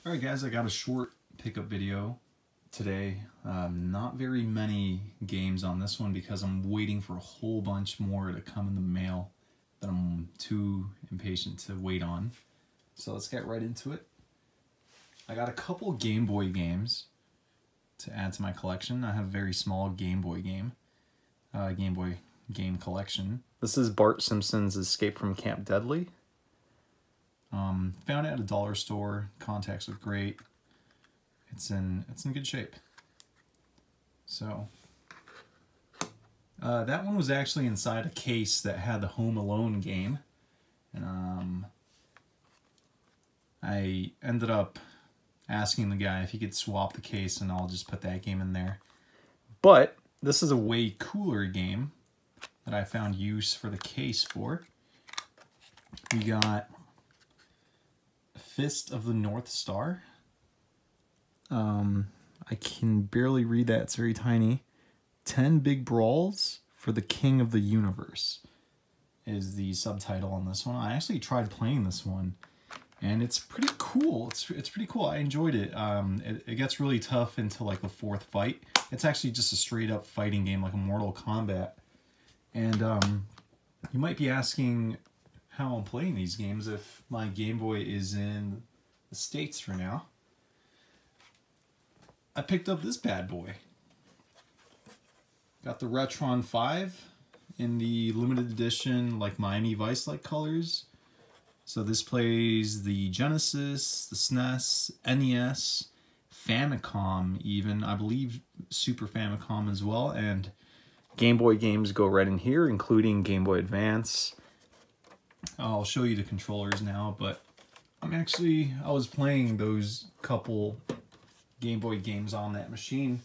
Alright guys, I got a short pickup video today. Not very many games on this one because I'm waiting for a whole bunch more to come in the mail that I'm too impatient to wait on. So let's get right into it. I got a couple Game Boy games to add to my collection. I have a very small Game Boy game collection. This is Bart Simpson's Escape from Camp Deadly. Found it at a dollar store. Contacts look great. It's in good shape. So that one was actually inside a case that had the Home Alone game, and I ended up asking the guy if he could swap the case, and I'll just put that game in there. But this is a way cooler game that I found use for the case for. We got Fist of the North Star. I can barely read that, it's very tiny. 10 Big Brawls for the King of the Universe is the subtitle on this one. I actually tried playing this one, and it's pretty cool. It's pretty cool. I enjoyed it. It gets really tough into like the fourth fight. It's actually just a straight up fighting game, like a Mortal Kombat. And you might be asking how I'm playing these games if my Game Boy is in the States for now. I picked up this bad boy. Got the Retron 5 in the limited edition, like Miami Vice-like colors. So this plays the Genesis, the SNES, NES, Famicom even, I believe Super Famicom as well, and Game Boy games go right in here, including Game Boy Advance. I'll show you the controllers now, but I was playing those couple Game Boy games on that machine,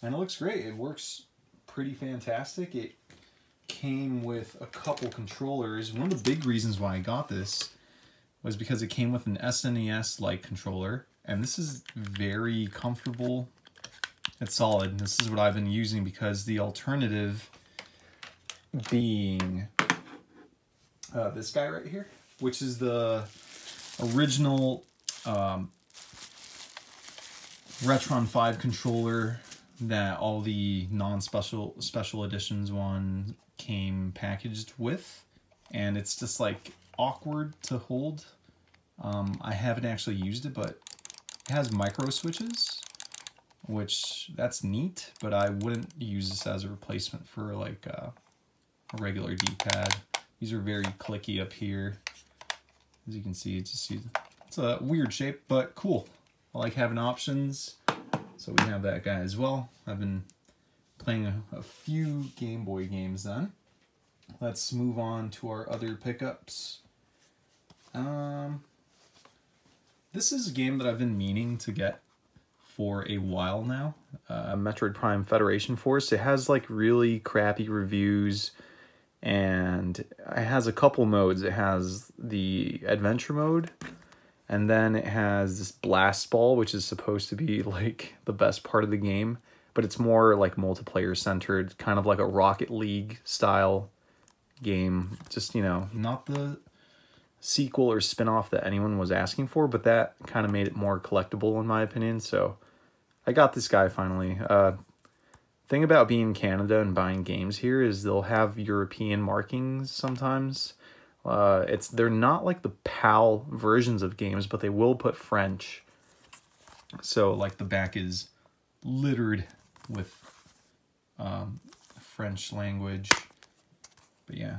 and it looks great. It works pretty fantastic. It came with a couple controllers. One of the big reasons why I got this was because it came with an SNES-like controller, and this is very comfortable. It's solid. This is what I've been using because the alternative being this guy right here, which is the original Retron 5 controller that all the special editions one came packaged with, and it's just like awkward to hold. I haven't actually used it, but it has micro switches, which that's neat, but I wouldn't use this as a replacement for like a regular D-pad. These are very clicky up here. As you can see, it's a weird shape, but cool. I like having options. So we have that guy as well. I've been playing a few Game Boy games then. Let's move on to our other pickups. This is a game that I've been meaning to get for a while now. Metroid Prime Federation Force. It has like really crappy reviews, and it has a couple modes. It has the adventure mode, and then it has this blast ball, which is supposed to be like the best part of the game, but it's more like multiplayer centered, kind of like a Rocket League style game. Just, you know, not the sequel or spin-off that anyone was asking for, but that kind of made it more collectible in my opinion. So I got this guy finally. Thing about being in Canada and buying games here is they'll have European markings sometimes. They're not like the PAL versions of games, but they will put French. So like the back is littered with French language. But yeah,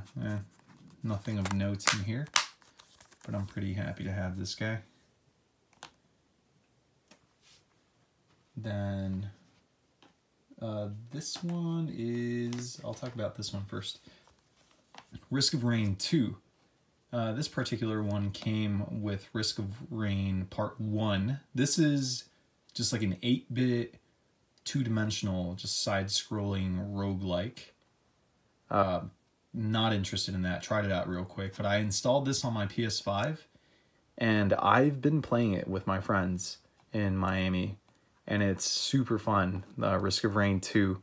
nothing of note in here. But I'm pretty happy to have this guy. Then this one is, I'll talk about this one first. Risk of Rain 2. This particular one came with Risk of Rain Part 1. This is just like an 8-bit, two-dimensional, just side-scrolling roguelike. Not interested in that. Tried it out real quick, but I installed this on my PS5, and I've been playing it with my friends in Miami, and it's super fun. Risk of Rain 2.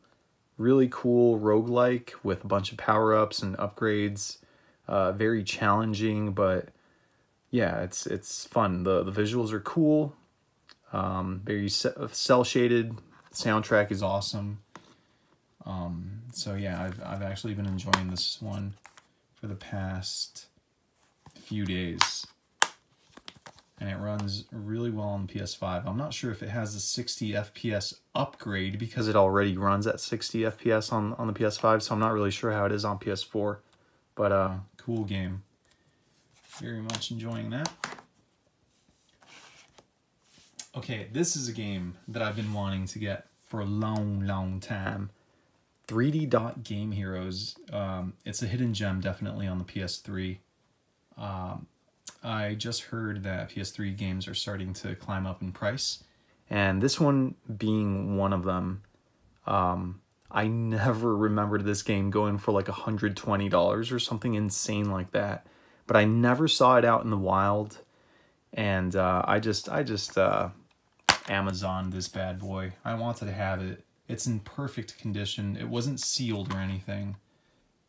Really cool roguelike with a bunch of power-ups and upgrades. Very challenging, but yeah, it's fun. The visuals are cool. Very cell shaded. Soundtrack is awesome. So yeah, I've actually been enjoying this one for the past few days, and it runs really well on PS5. I'm not sure if it has a 60 FPS upgrade because it already runs at 60 FPS on the PS5, so I'm not really sure how it is on PS4, but cool game. Very much enjoying that. Okay, this is a game that I've been wanting to get for a long time. 3D Dot Game Heroes. It's a hidden gem, definitely, on the PS3. I just heard that PS3 games are starting to climb up in price, and this one being one of them. I never remembered this game going for like $120 or something insane like that, but I never saw it out in the wild, and I just Amazoned this bad boy. I wanted to have it. It's in perfect condition. It wasn't sealed or anything,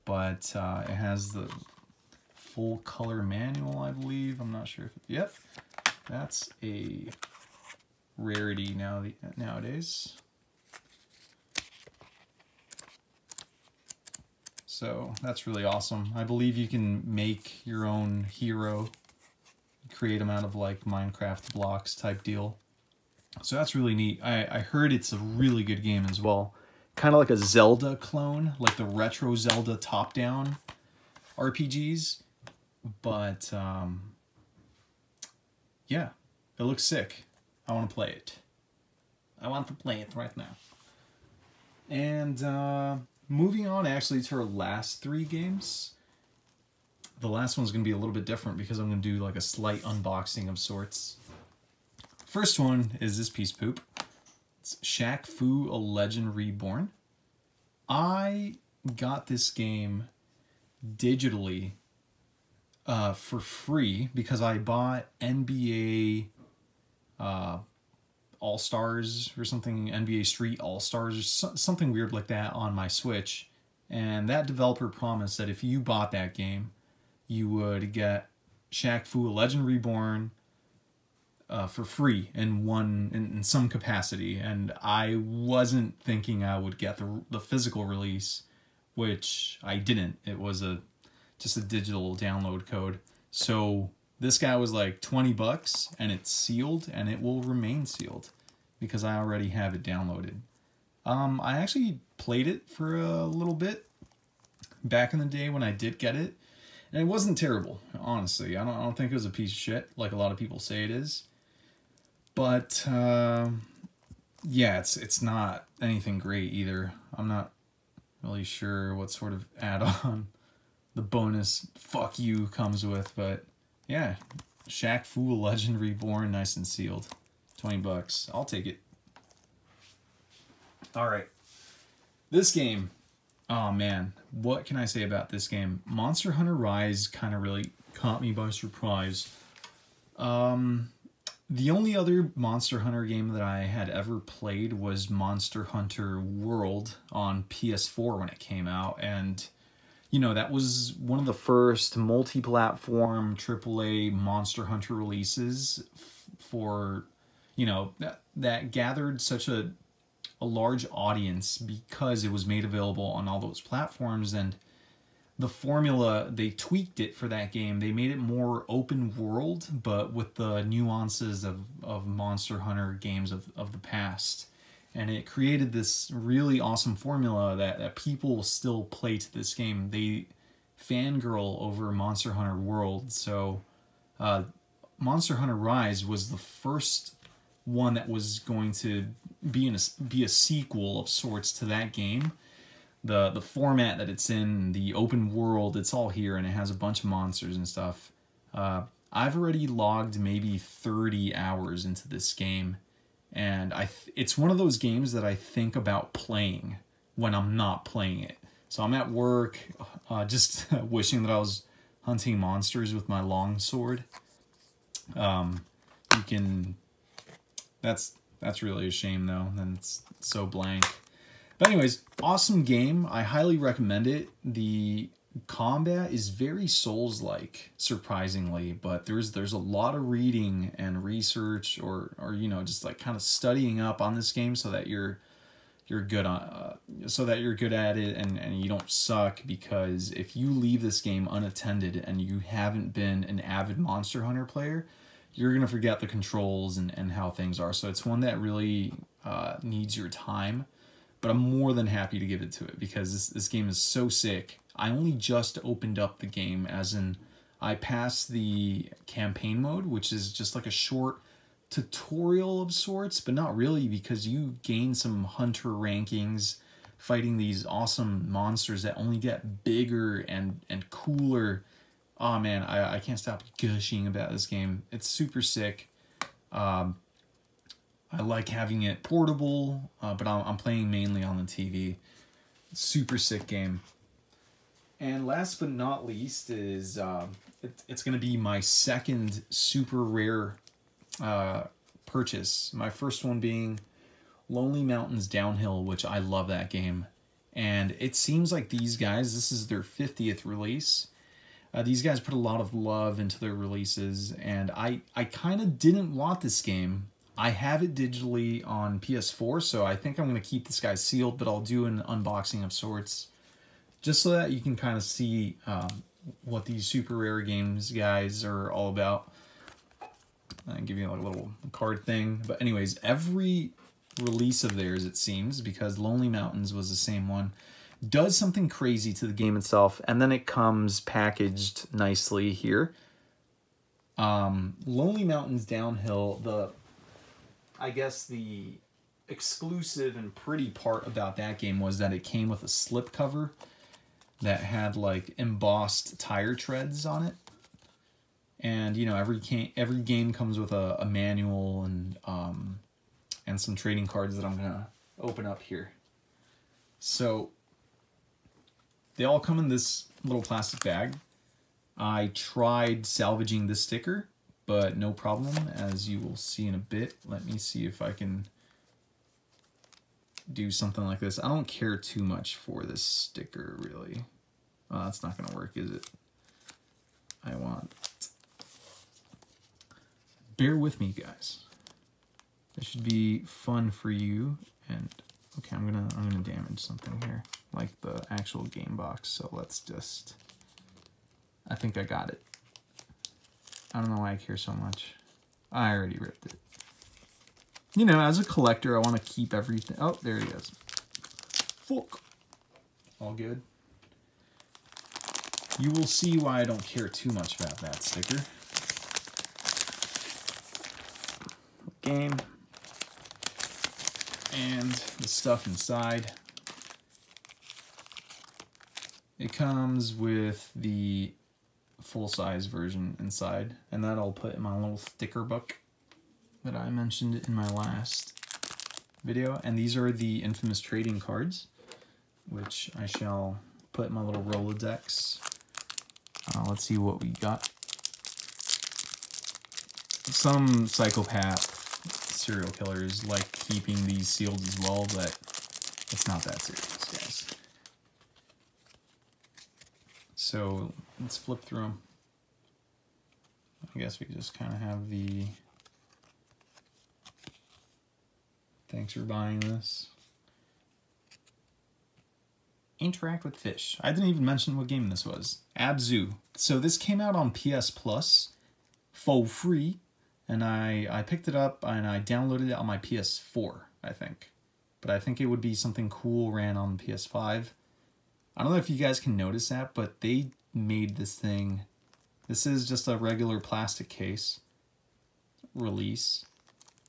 but it has the full color manual, I believe. I'm not sure if yep, that's a rarity nowadays. So that's really awesome. I believe you can make your own hero, create them out of like Minecraft blocks type deal. So that's really neat. I heard it's a really good game as well. Kind of like a Zelda clone, like the retro Zelda top-down RPGs. But, yeah, it looks sick. I want to play it. I want to play it right now. And moving on actually to our last 3 games. The last one's going to be a little bit different because I'm going to do like a slight unboxing of sorts. First one is this piece of poop. It's Shaq Fu: A Legend Reborn. I got this game digitally for free because I bought NBA All-Stars or something, NBA Street All-Stars or something weird like that on my Switch. And that developer promised that if you bought that game, you would get Shaq Fu: A Legend Reborn for free in some capacity, and I wasn't thinking I would get the physical release, which I didn't. It was just a digital download code. So this guy was like 20 bucks, and it's sealed, and it will remain sealed because I already have it downloaded. I actually played it for a little bit back in the day when I did get it, and it wasn't terrible, honestly. I don't think it was a piece of shit like a lot of people say it is. But, yeah, it's not anything great either. I'm not really sure what sort of add-on the bonus fuck you comes with, but yeah, Shaq Fu: A Legend Reborn, nice and sealed. 20 bucks. I'll take it. Alright. This game, oh man, what can I say about this game? Monster Hunter Rise kind of really caught me by surprise. The only other Monster Hunter game that I had ever played was Monster Hunter World on PS4 when it came out, and you know, that was one of the first multi-platform AAA Monster Hunter releases for, you know, that gathered such a large audience because it was made available on all those platforms. And the formula, they tweaked it for that game. They made it more open world, but with the nuances of Monster Hunter games of the past. And it created this really awesome formula that people still play to this game. They fangirl over Monster Hunter World. So Monster Hunter Rise was the first one that was going to be a sequel of sorts to that game. The format that it's in, the open world, it's all here, and it has a bunch of monsters and stuff. I've already logged maybe 30 hours into this game, and it's one of those games that I think about playing when I'm not playing it. So I'm at work, just wishing that I was hunting monsters with my longsword. That's really a shame though, and it's so blank. But anyways, awesome game. I highly recommend it. The combat is very Souls-like, surprisingly, but there's a lot of reading and research, or you know, just like kind of studying up on this game so that you're good on so that you're good at it, and you don't suck, because if you leave this game unattended and you haven't been an avid Monster Hunter player, you're gonna forget the controls and how things are. So it's one that really needs your time, but I'm more than happy to give it to it because this game is so sick. I only just opened up the game, as in I passed the campaign mode, which is just like a short tutorial of sorts, but not really, because you gain some hunter rankings fighting these awesome monsters that only get bigger and cooler. Oh man, I can't stop gushing about this game. It's super sick. I like having it portable, but I'm playing mainly on the TV. Super sick game. And last but not least is it's going to be my second super rare purchase. My first one being Lonely Mountains Downhill, which I love that game. And it seems like these guys, this is their 50th release. These guys put a lot of love into their releases, and I kind of didn't want this game. I have it digitally on PS4, so I think I'm going to keep this guy sealed, but I'll do an unboxing of sorts, just so that you can kind of see what these super rare games guys are all about. I'll give you like a little card thing. But anyways, every release of theirs, it seems, because Lonely Mountains was the same one, does something crazy to the game itself, and then it comes packaged nicely here. Lonely Mountains Downhill, I guess the exclusive and pretty part about that game was that it came with a slipcover that had like embossed tire treads on it. And you know, every game comes with a manual and some trading cards that I'm gonna open up here. So they all come in this little plastic bag. I tried salvaging this sticker, but no problem, as you will see in a bit. Let me see if I can do something like this. I don't care too much for this sticker, really. That's not gonna work, is it? I want... Bear with me, guys. This should be fun for you. And okay, I'm gonna damage something here, like the actual game box. So let's just... I think I got it. I don't know why I care so much. I already ripped it. You know, as a collector, I want to keep everything. Oh, there he is. Fuck. All good. You will see why I don't care too much about that sticker. Game. And the stuff inside. It comes with the full-size version inside, and that I'll put in my little sticker book that I mentioned in my last video. And these are the infamous trading cards, which I shall put in my little Rolodex. Let's see what we got. Some psychopath serial killers like keeping these sealed as well, but it's not that serious, guys. So let's flip through them. I guess we just kind of have the thanks for buying this. Interact with Fish. I didn't even mention what game this was. Abzu. So this came out on PS Plus for free, and I picked it up and I downloaded it on my PS4, I think. But I think it would be something cool ran on PS5. I don't know if you guys can notice that, but they made this thing. This is just a regular plastic case release,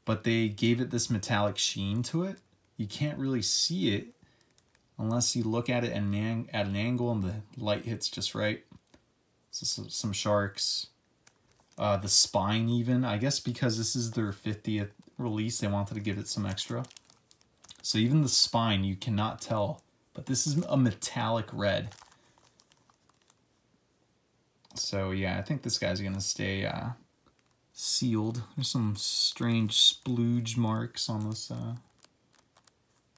but they gave it this metallic sheen to it. You can't really see it unless you look at it at an angle and the light hits just right. So some sharks. The spine even. I guess because this is their 50th release, they wanted to give it some extra. So even the spine, you cannot tell. But this is a metallic red. So yeah, I think this guy's going to stay sealed. There's some strange splooge marks on this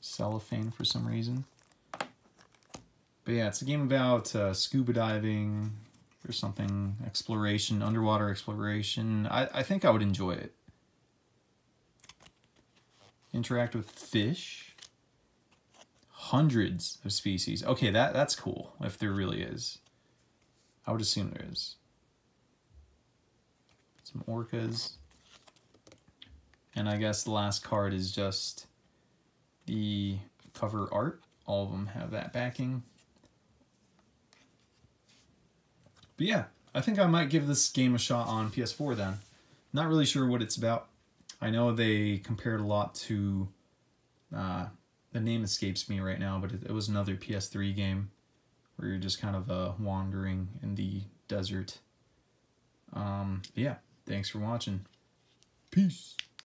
cellophane for some reason. But yeah, it's a game about scuba diving or something, exploration, underwater exploration. I think I would enjoy it. Interact with fish. Hundreds of species. Okay, that's cool, if there really is. I would assume there is. Some orcas. And I guess the last card is just the cover art. All of them have that backing. But yeah, I think I might give this game a shot on PS4 then. Not really sure what it's about. I know they compared a lot to, the name escapes me right now, but it was another PS3 game where you're just kind of wandering in the desert. Yeah, thanks for watching. Peace.